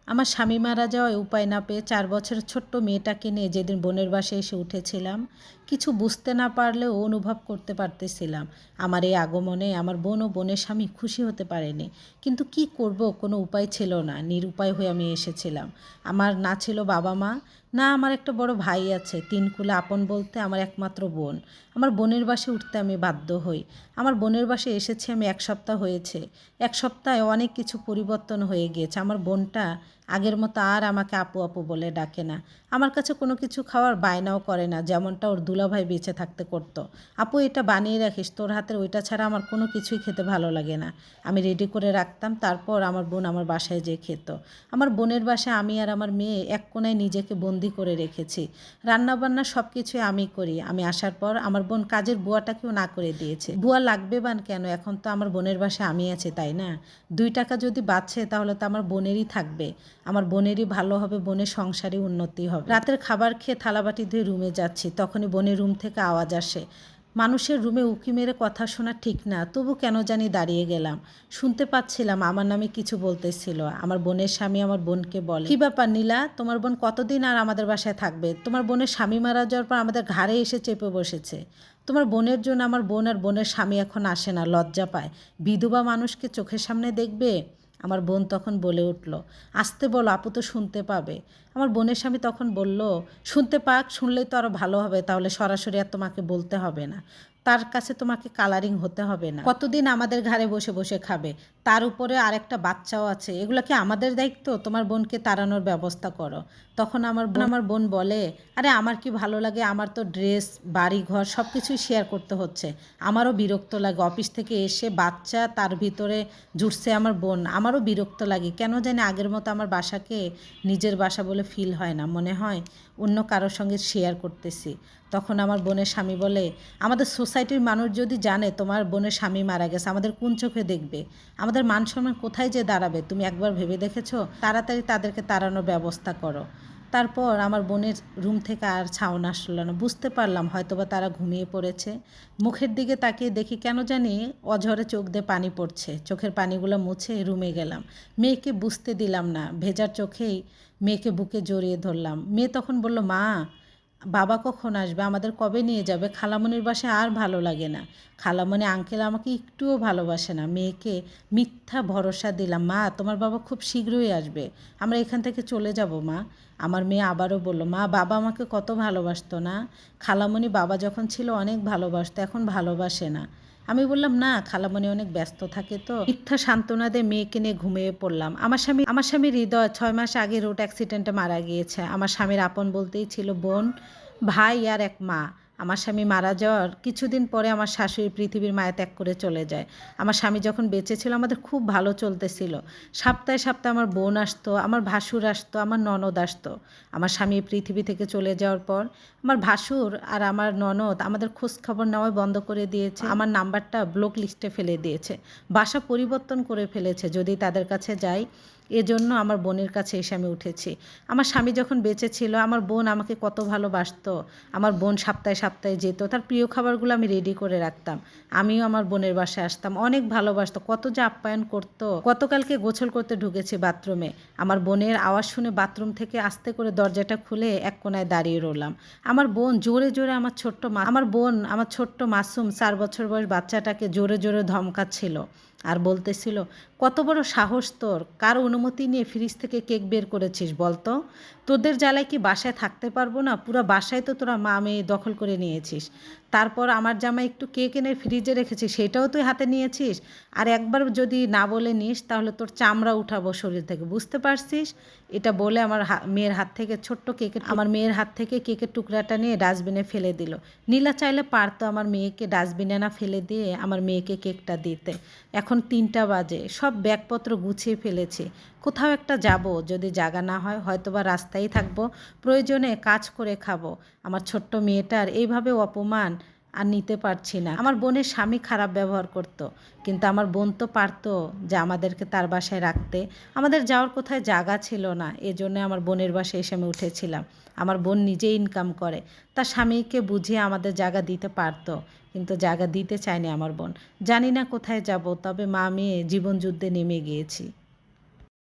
আমার স্বামী মারা যাওয়ায় উপায় না পেয়ে ৪ বছরের ছোট্ট মেয়েটাকে নিয়ে যেদিন বোনের বাসায় এসে উঠেছিলাম, কিছু বুঝতে না পারলেও অনুভব করতে পারতেছিলাম আমার এই আগমনে আমার বোন ও বোনের স্বামী খুশি হতে পারেনি। কিন্তু কি করব, কোনো উপায় ছিল না, নিরুপায় হয়ে আমি এসেছিলাম। আমার না ছিল বাবা মা, না আমার একটা বড় ভাই আছে, ৩ কুলে আপন বলতে আমার একমাত্র বোন। আমার বোনের বাসায় উঠতে আমি বাধ্য হই। আমার বোনের বাসায় এসেছি আমি ১ সপ্তাহ হয়েছে। ১ সপ্তাহে অনেক কিছু পরিবর্তন হয়ে গিয়েছে। আমার বোনটা আগের মতো আর আমাকে আপু আপু বলে ডাকে না। আমার কাছে কোনো কিছু খাওয়ার বায়নাও করে না, যেমনটা ওর দুলাভাই বেঁচে থাকতে করতো। আপু এটা বানিয়ে রাখিস, তোর হাতের ওইটা ছাড়া আমার কোনো কিছুই খেতে ভালো লাগে না। আমি রেডি করে রাখতাম, তারপর আমার বোন আমার বাসায় যেয়ে খেত। আমার বোনের বাসায় আমি আর আমার মেয়ে এক কোণায় নিজেকে বন্দি করে রেখেছি। রান্নাবান্না সব কিছুই আমি করি। আমি আসার পর আমার বোন কাজের বুয়াটাকেও না করে দিয়েছে। বুয়া লাগবে বান কেন, এখন তো আমার বোনের বাসায় আমি আছি, তাই না? ২ টাকা যদি বাঁচে তাহলে তো আমার বোনেরই থাকবে, আমার বোনেরই ভালো হবে, বোনের সংসারে উন্নতি হবে। রাতের খাবার খেয়ে থালাবাটি ধুয়ে রুমে যাচ্ছি, তখনই বোনের রুম থেকে আওয়াজ আসে। মানুষের রুমে উঁকি মেরে কথা শোনা ঠিক না, তবু কেন জানি দাঁড়িয়ে গেলাম। শুনতে পাচ্ছিলাম আমার নামে কিছু বলতেছিল। আমার বোনের স্বামী আমার বোনকে বলে, কি ব্যাপার নীলা, তোমার বোন কতদিন আর আমাদের বাসায় থাকবে? তোমার বোনের স্বামী মারা যাওয়ার পর আমাদের ঘাড়ে এসে চেপে বসেছে। তোমার বোনের জন্য আমার বোন আর বোনের স্বামী এখন আসে না, লজ্জা পায়। বিধবা মানুষকে চোখের সামনে দেখবে? আমার বোন তখন বলে উঠল, আসতে বলো, আপু তো শুনতে পাবে। আমার বোনের স্বামী তখন বলল, শুনতে পাক, শুনলেই তো আরও ভালো হবে, তাহলে সরাসরি আর তোমাকে বলতে হবে না, তার কাছে তোমাকে কালারিং হতে হবে না। কতদিন আমাদের ঘাড়ে বসে বসে খাবে? তার উপরে আরেকটা বাচ্চাও আছে, এগুলো কি আমাদের দায়িত্ব? তোমার বোনকে তাড়ানোর ব্যবস্থা করো। তখন আমার বোন বলে, আরে আমার কি ভালো লাগে, আমার তো ড্রেস, বাড়ি ঘর সব কিছুই শেয়ার করতে হচ্ছে। আমারও বিরক্ত লাগে, অফিস থেকে এসে বাচ্চা, তার ভিতরে জুটছে আমার বোন, আমারও বিরক্ত লাগে। কেন জানি আগের মতো আমার বাসাকে নিজের বাসা বলে ফিল হয় না, মনে হয় অন্য কারোর সঙ্গে শেয়ার করতেছি। তখন আমার বোনের স্বামী বলে, আমাদের সোসাইটির মানুষ যদি জানে তোমার বোনের স্বামী মারা গেছে, আমাদের কোন চোখে দেখবে? আমাদের মান সম্মান কোথায় যে দাঁড়াবে? তুমি একবার ভেবে দেখেছো? তাড়াতাড়ি তাদেরকে তাড়ানোর ব্যবস্থা করো। তারপর আমার বোনের রুম থেকে আর ছাউন আসলো না। বুঝতে পারলাম হয়তোবা তারা ঘুমিয়ে পড়েছে। মুখের দিকে তাকিয়ে দেখি কেন জানি অঝরে চোখ দিয়ে পানি পড়ছে। চোখের পানিগুলো মুছে রুমে গেলাম। মেয়েকে বুঝতে দিলাম না, ভেজার চোখেই মেয়েকে বুকে জড়িয়ে ধরলাম। মেয়ে তখন বলল, মা, বাবা কখন আসবে, আমাদের কবে নিয়ে যাবে? খালামণির বাসায় আর ভালো লাগে না, খালামণি আঙ্কেল আমাকে একটুও ভালোবাসে না। মেয়েকে মিথ্যা ভরসা দিলাম, মা তোমার বাবা খুব শীঘ্রই আসবে, আমরা এখান থেকে চলে যাব মা। আমার মেয়ে আবারও বলল, মা, বাবা আমাকে কত ভালোবাসতো না, খালামণি বাবা যখন ছিল অনেক ভালোবাসতো, এখন ভালোবাসে না। আমি বললাম, না, খালামণি অনেক ব্যস্ত থাকে তো। মিথ্যা সান্ত্বনা দিয়ে মেয়েকে নিয়ে ঘুমিয়ে পড়লাম। আমার স্বামী হৃদয় ৬ মাস আগে রোড অ্যাক্সিডেন্টে মারা গিয়েছে। আমার স্বামীর আপন বলতেই ছিল বোন, ভাই আর এক মা। আমার স্বামী মারা যাওয়ার কিছুদিন পরে আমার শাশুড়ি পৃথিবীর মায়া ত্যাগ করে চলে যায়। আমার স্বামী যখন বেঁচে ছিল আমাদের খুব ভালো চলতেছিল। সপ্তাহে সপ্তাহে আমার বোন আসতো, আমার ভাসুর আসতো, আমার ননদ আসতো। আমার স্বামী পৃথিবী থেকে চলে যাওয়ার পর আমার ভাসুর আর আমার ননদ আমাদের খোঁজ খবর নেওয়াই বন্ধ করে দিয়েছে। আমার নাম্বারটা ব্লক লিস্টে ফেলে দিয়েছে, বাসা পরিবর্তন করে ফেলেছে যদি তাদের কাছে যাই। এজন্য আমার বোনের কাছে এসে আমি উঠেছি। আমার স্বামী যখন বেঁচে ছিল আমার বোন আমাকে কত ভালোবাসতো। আমার বোন সপ্তাহে সপ্তাহে যেত, তার প্রিয় খাবারগুলো আমি রেডি করে রাখতাম। আমিও আমার বোনের বাসায় আসতাম, অনেক ভালোবাসতো, কত যে আপ্যায়ন করতো। গতকালকে গোসল করতে ঢুকেছি বাথরুমে, আমার বোনের আওয়াজ শুনে বাথরুম থেকে আস্তে করে দরজাটা খুলে এক কোনায় দাঁড়িয়ে রইলাম। আমার বোন জোরে জোরে আমার ছোট্ট মাসুম ৪ বছর বয়স বাচ্চাটাকে জোরে জোরে ধমকাচ্ছিল আর বলতেছিল, কত বড় সাহস তোর, কার অনুমতি নিয়ে ফ্রিজ থেকে কেক বের করেছিস বলতো? তোদের জ্বালায় কি বাসায় থাকতে পারবো না? পুরো বাসায় তো তোরা মা মেয়ে দখল করে নিয়েছিস। তারপর আমার জামাই একটু কেক এনে ফ্রিজে রেখেছিস, সেটাও তুই হাতে নিয়েছিস। আর একবার যদি না বলে নিস তাহলে তোর চামড়া উঠাবো শরীর থেকে, বুঝতে পারছিস? এটা বলে মেয়ের হাত থেকে মেয়ের হাত থেকে কেকের টুকরাটা নিয়ে ডাস্টবিনে ফেলে দিল। নীলা চাইলে পারতো আমার মেয়েকে ডাস্টবিনে না ফেলে দিয়ে আমার মেয়েকে কেকটা দিতে। এখন ৩টা বাজে, সব ব্যাগপত্র গুছিয়ে ফেলেছি। কোথাও একটা যাব, যদি জায়গা না হয় হয়তোবা রাস্তায় থাকবো, প্রয়োজনে কাজ করে খাবো। আমার ছোট্ট মেয়েটার এইভাবে অপমান আর নিতে পারছি না। আমার বোনের স্বামী খারাপ ব্যবহার করতো, কিন্তু আমার বোন তো পারতো যে আমাদেরকে তার বাসায় রাখতে। আমাদের যাওয়ার কোথায় জায়গা ছিল না, এজন্য আমার বোনের বাসায় এসে আমি উঠেছিলাম। আমার বোন নিজেই ইনকাম করে, তার স্বামীকে বুঝিয়ে আমাদের জায়গা দিতে পারতো, কিন্তু জায়গা দিতে চায়নি আমার বোন। জানি না কোথায় যাব, তবে মা মেয়ে জীবন যুদ্ধে নেমে গিয়েছি।